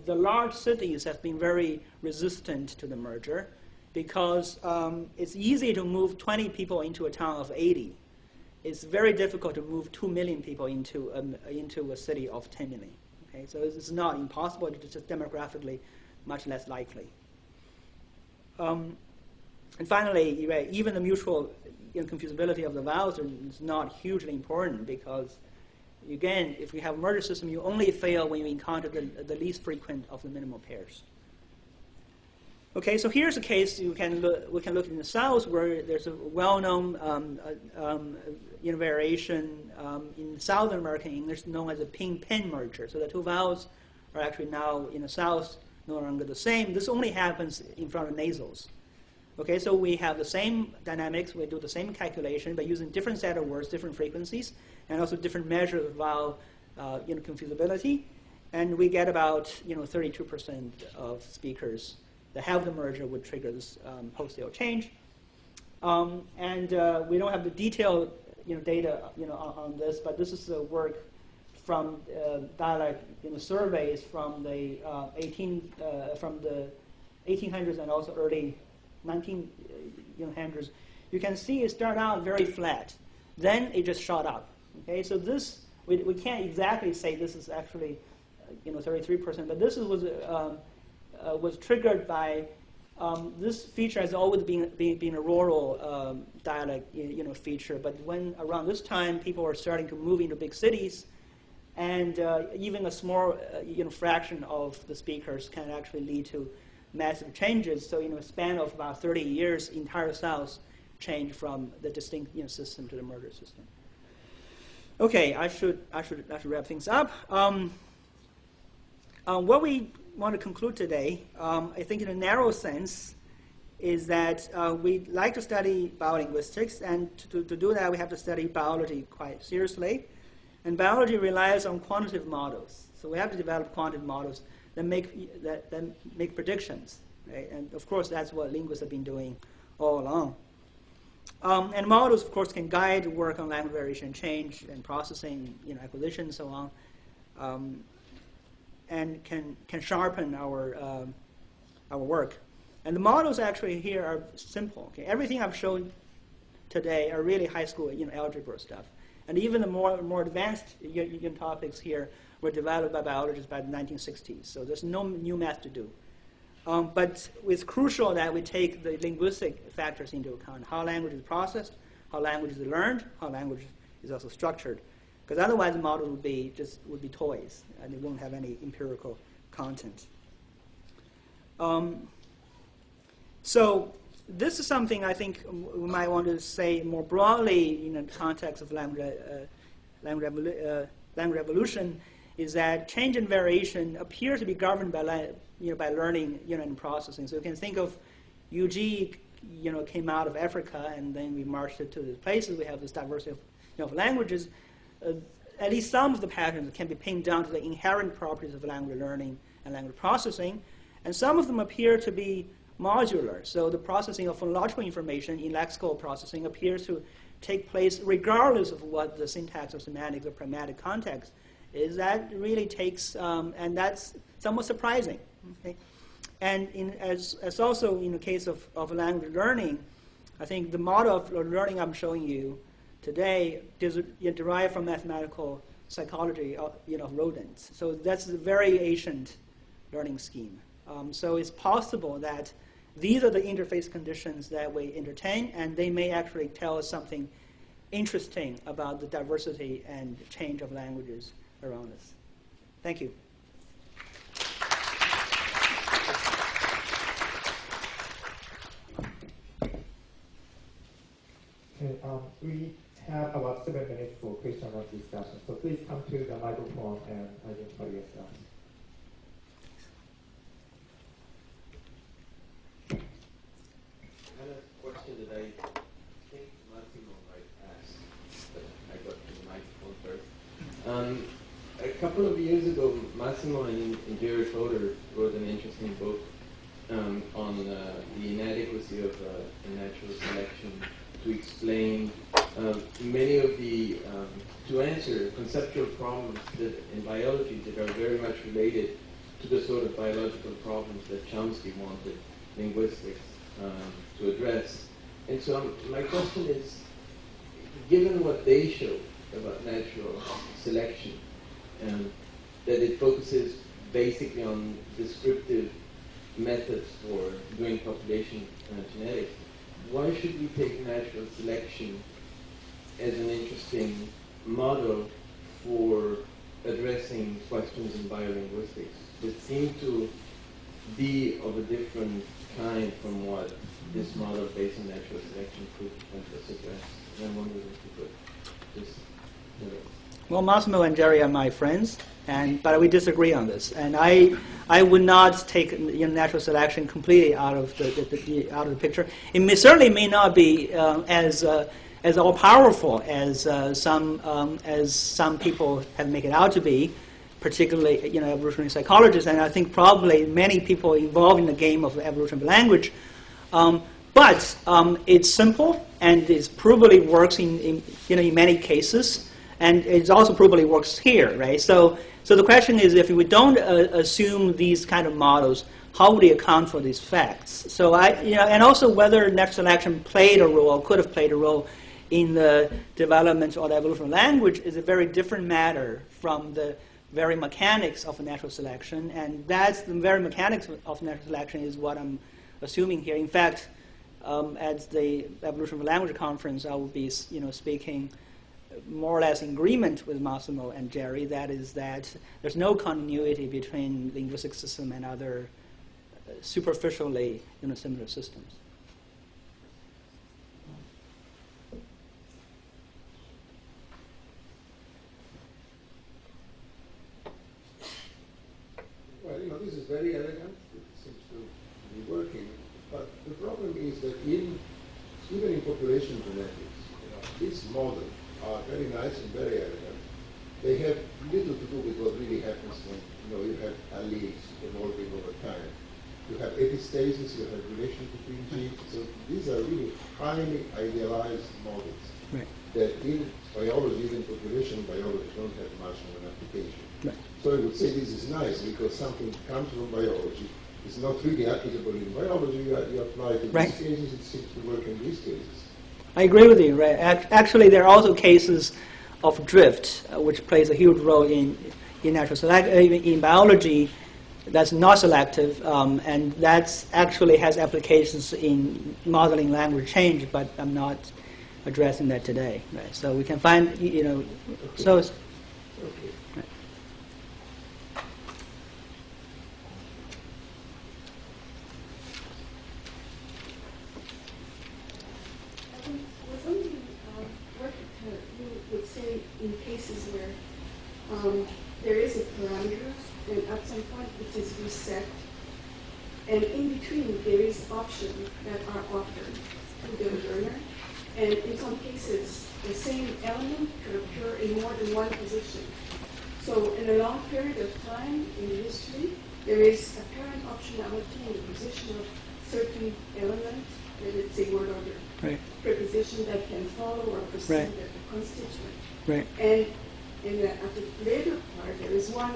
the large cities have been very resistant to the merger because it's easy to move 20 people into a town of 80. It's very difficult to move 2 million people into a city of 10 million. Okay, so it's not impossible. It's just demographically much less likely. And finally, even the mutual confusability of the vowels is not hugely important because, again, if we have a merger system, you only fail when you encounter the least frequent of the minimal pairs. Okay, so here's a case we can look in the South where there's a well-known variation in Southern American English known as a pin-pin merger. So the two vowels are actually now in the South no longer the same. This only happens in front of nasals. Okay, so we have the same dynamics. We do the same calculation, but using different set of words, different frequencies, and also different measures of vowel confusability, and we get about 32% of speakers that have the merger would trigger this wholesale change. And we don't have the detailed data on this, but this is the work from dialect surveys from the 1800s and also early 1900s. You can see it started out very flat, then it just shot up. Okay, so this we can't exactly say this is actually 33%, but this was triggered by this feature has always been a rural dialect feature, but when around this time people were starting to move into big cities, and even a small fraction of the speakers can actually lead to massive changes. So in a span of about 30 years, entire South changed from the distinct system to the merger system. Okay, I should wrap things up. What we want to conclude today, I think in a narrow sense, is that we'd like to study biolinguistics, and to do that we have to study biology quite seriously. And biology relies on quantitative models. So we have to develop quantitative models that make predictions. Right? And of course, that's what linguists have been doing all along. And models, of course, can guide work on language variation change and processing, acquisition, and so on, and can sharpen our work. And the models actually here are simple. Okay? Everything I've shown today are really high school, algebra stuff. And even the more advanced topics here were developed by biologists by the 1960s. So there's no new math to do. But it's crucial that we take the linguistic factors into account: how language is processed, how language is learned, how language is also structured. Because otherwise, the model would be toys, and it won't have any empirical content. So this is something I think we might want to say more broadly in the context of language evolution, is that change and variation appear to be governed by by learning and processing. So you can think of UG came out of Africa, and then we marched it to the places. We have this diversity of languages. At least some of the patterns can be pinned down to the inherent properties of language learning and language processing, and some of them appear to be modular. So the processing of phonological information in lexical processing appears to take place regardless of what the syntax or semantics or pragmatic context is. That really takes, and that's somewhat surprising. Okay? And as also in the case of language learning, I think the model of learning I'm showing you today is derived from mathematical psychology of rodents. So that's a very ancient learning scheme. So it's possible that these are the interface conditions that we entertain, and they may actually tell us something interesting about the diversity and change of languages around us. Thank you. Okay, we have about 7 minutes for question and discussion. So please come to the microphone and identify yourself. I had a question that I think Massimo might ask, but I got to the microphone first. A couple of years ago, Massimo and Jerry Schroeder wrote an interesting book on the inadequacy of natural selection to explain many of the, to answer conceptual problems that in biology that are very much related to the sort of biological problems that Chomsky wanted linguistics to address. And so my question is, given what they show about natural selection, that it focuses basically on descriptive methods for doing population genetics, why should we take natural selection as an interesting model for addressing questions in biolinguistics that seem to be of a different kind from what this model based on natural selection could address? And I'm wondering if you could just Well, Massimo and Jerry are my friends, but we disagree on this. And I would not take natural selection completely out of the picture. It certainly may not be as all powerful as some people have made it out to be, particularly evolutionary psychologists. And I think probably many people involved in the game of evolution of language. But it's simple, and it probably works in many cases. And it also probably works here, right? So the question is, if we don't assume these kind of models, how would we account for these facts? So and also whether natural selection played a role, could have played a role in the development or the evolution of language is a very different matter from the very mechanics of natural selection. And that's the very mechanics of natural selection is what I'm assuming here. In fact, at the Evolution of Language conference, I will be speaking more or less in agreement with Massimo and Jerry, that is that there's no continuity between linguistic system and other superficially similar systems. Well, this is very elegant. It seems to be working. But the problem is that even in population genetics, these models are very nice and very elegant. They have little to do with what really happens when you have alleles evolving over time. You have epistasis, you have relation between genes. So these are really highly idealized models that in biology, even population biology, don't have much of an application. Right. So I would say this is nice because something comes from biology. It's not really applicable in biology. You apply it to these cases. It seems to work in these cases. I agree with you. Right. Actually, there are also cases of drift, which plays a huge role in natural selection. In biology, that's not selective, and that's actually has applications in modeling language change. But I'm not addressing that today. Right. So we can find, so. It's, right. In cases where there is a parameter and at some point it is reset, and in between there is options that are offered to the learner, and in some cases the same element could occur in more than one position. So in a long period of time in history, there is apparent optionality in the position of certain elements, whether it's a word order preposition that can follow or precede the constituent. Right. And at the later part, there is one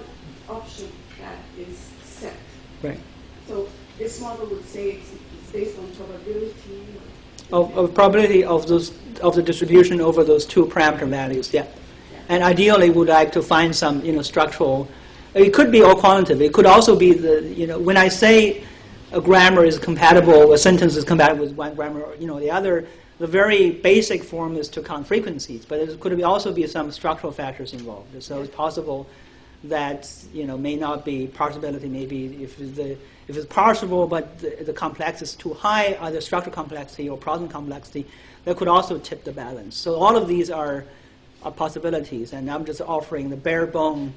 option that is set. Right. So this model would say it's based on probability. Of probability of the distribution over those two parameter values. Yeah. And ideally, would like to find some structural. It could be all quantitative. It could also be when I say a grammar is compatible, a sentence is compatible with one grammar, the other. The very basic form is to count frequencies, but it could also be some structural factors involved. So it's possible that may not be parsability. Maybe if it's parsable, but the complexity is too high, either structural complexity or problem complexity, that could also tip the balance. So all of these are possibilities, and I'm just offering the bare bone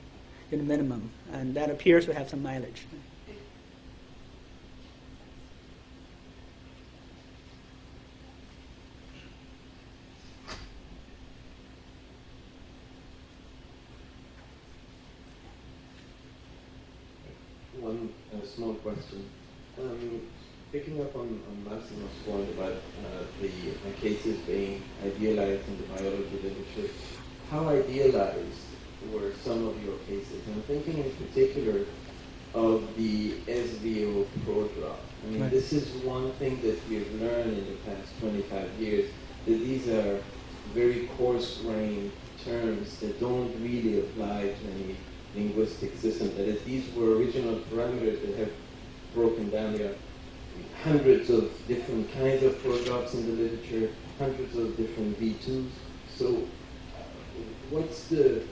minimum, and that appears to have some mileage. One small question. Picking up on Massimo's point about the cases being idealized in the biology literature, how idealized were some of your cases? I'm thinking in particular of the SVO prodrop. I mean, this is one thing that we've learned in the past 25 years, that these are very coarse-grained terms that don't really apply to any linguistic system. That is, these were original parameters that have broken down. There are hundreds of different kinds of prodrops in the literature, hundreds of different V2s. So what's the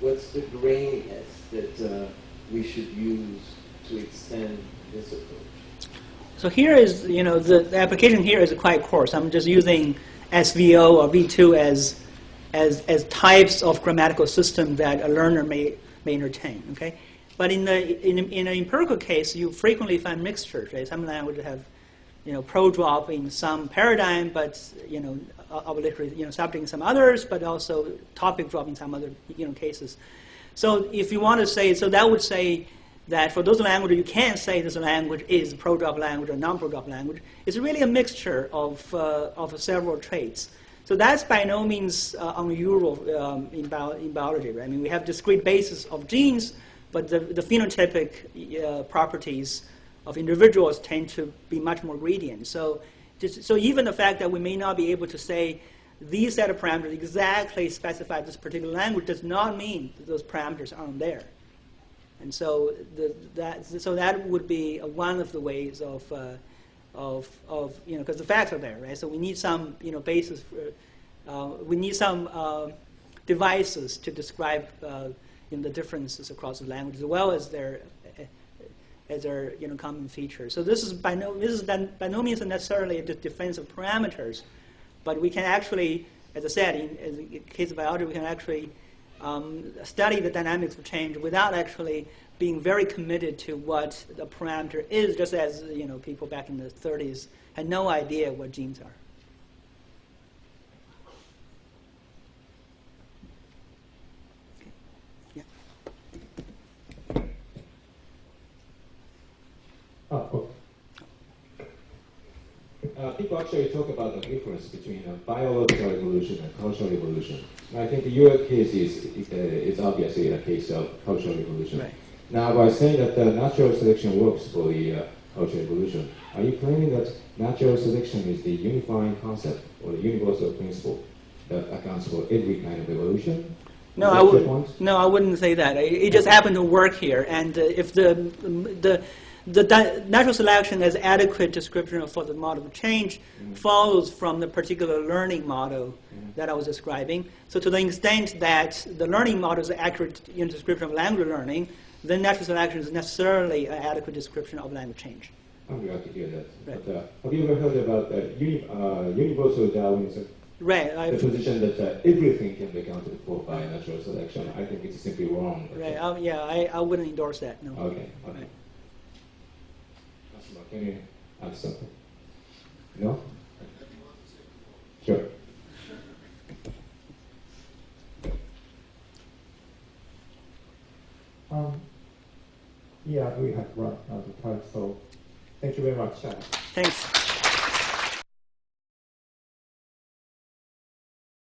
graininess that we should use to extend this approach? So here is, the application here is quite coarse. I'm just using SVO or V2 as types of grammatical system that a learner may entertain. Okay, but in an empirical case, you frequently find mixtures. Right? Some languages have, prodrop in some paradigm, but literally, subject in some others, but also topic drop in some other cases. So if you want to say, so that would say that for those languages, you can't say this language is a prodrop language or non-prodrop language. It's really a mixture of several traits. So that's by no means unusual in biology. Right? I mean, we have discrete bases of genes, but the phenotypic properties of individuals tend to be much more gradient. So even the fact that we may not be able to say these set of parameters exactly specify this particular language does not mean that those parameters aren't there. And so that would be one of the ways of because the facts are there, right? So we need some basis. We need some devices to describe the differences across the languages, as well as their common features. So this is by no means necessarily a defense of parameters, but we can actually, as I said, in the case of biology, we can actually study the dynamics of change without actually being very committed to what the parameter is, just as people back in the 30s had no idea what genes are. People actually talk about the difference between biological evolution and cultural evolution. And I think your case is obviously a case of cultural evolution. Right. Now, by saying that natural selection works for the cultural evolution, are you claiming that natural selection is the unifying concept or the universal principle that accounts for every kind of evolution? No, I wouldn't say that. It just happened to work here, and if the natural selection as adequate description for the model of change follows from the particular learning model that I was describing. So to the extent that the learning model is an accurate description of language learning, then natural selection is necessarily an adequate description of language change. I'm glad to hear that. Right. But have you ever heard about universal Darwinism? Right. The position that everything can be accounted for by natural selection. I think it's simply wrong. Right. I wouldn't endorse that. No. Okay. Right. Can you add something? No? Sure. Yeah, we have run out of time, so thank you very much. Thanks.